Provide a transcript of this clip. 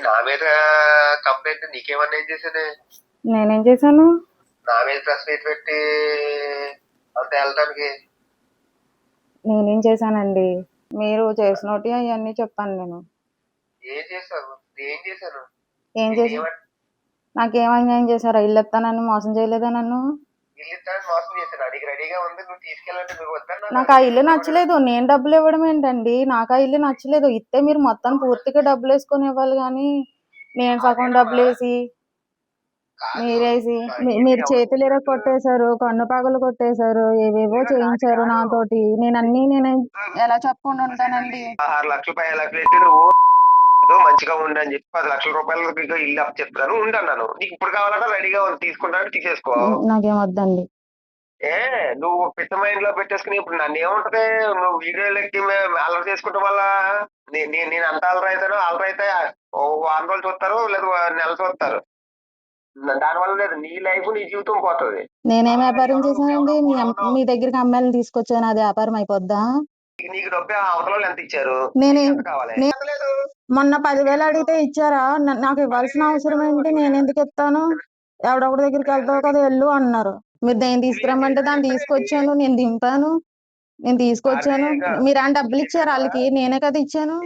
నా మీద కంప్లైంట్ నీకేమన్నా ఏం చేశాను? నేనేం చేశాను? నా మీద ప్రెస్ మీట్ పెట్టి అంత వెళ్ళటానికి నేనేం చేశానండి? మీరు చేసినోటి అవన్నీ చెప్పాను నేను. ఏం చేశావు? ఏం చేశాను? ఏం చేసి నాకేం అన్యాయం చేశారా? ఇల్లు ఇస్తానని మోసం చేయలేదా నన్ను? ఇల్లు ఇస్తానని మోసం చేశాను. నీకు రెడీగా ఉంది, నువ్వు తీసుకెళ్ళాలంటే నువ్వు వద్దన్నా నాకు ఆ ఇల్లు నచ్చలేదు. నేను డబ్బులు ఇవ్వడం ఏంటండి? నాకు ఆ ఇల్లు నచ్చలేదు. ఇస్తే మీరు మొత్తం పూర్తిగా డబ్బులు వేసుకొని ఇవ్వాలి కానీ నేను సగం డబ్బులు వేసి మీరేసి మీరు చేతులు ఇరగ కొట్టేశారు, కన్ను పగలు కొట్టేశారు, ఏవేవో చేయించారు నాతోటి. నేను ఎలా చెప్పకుండా ఉంటానండి? 6 లక్షలు 10 లక్షలు పెట్టి నువ్వు మంచిగా ఉండని చెప్పి 10 లక్షల రూపాయలకి ఇల్లు అప్పు చెప్తాను ఉండన్నాను. నీకు ఇప్పుడు కావాలంటే రెడీగా ఉంది, తీసుకుంటాను తీసేసుకో. నాకేం వద్దండి. ఏ నువ్వు పిట్ట మైండ్ లో పెట్టేసుకుని ఇప్పుడు నన్ను ఏముంటది? నువ్వు వీడియోలకి అల్లరి చేసుకోవటం వల్ల నేను అంత అల్లరైతే ఓ వారం రోజులు చూస్తారు, లేదా నెల చూస్తారు. దానివల్ల లేదు, నీ లైఫ్ నీ జీవితం పోతుంది. నేనేం వ్యాపారం చేశానండి? మీ దగ్గరికి అమ్మాయిలను తీసుకొచ్చాను, అది వ్యాపారం అయిపోద్దా? నీకు డబ్బు అవతల వాళ్ళు ఎంత ఇచ్చారు? కావాలి మొన్న 10,000 అడిగితే ఇచ్చారా? నాకు ఇవ్వాల్సిన అవసరం ఏంటి? నేను ఎందుకు ఇస్తాను? ఎవడొకటి దగ్గరికి వెళ్తావు కదా వెళ్ళు అన్నారు. మీరు దేని తీసుకురమ్మంటే దాన్ని తీసుకొచ్చాను. నేను తీసుకొచ్చాను. మీరు ఆ డబ్బులు ఇచ్చారు వాళ్ళకి, నేనే కదా ఇచ్చాను.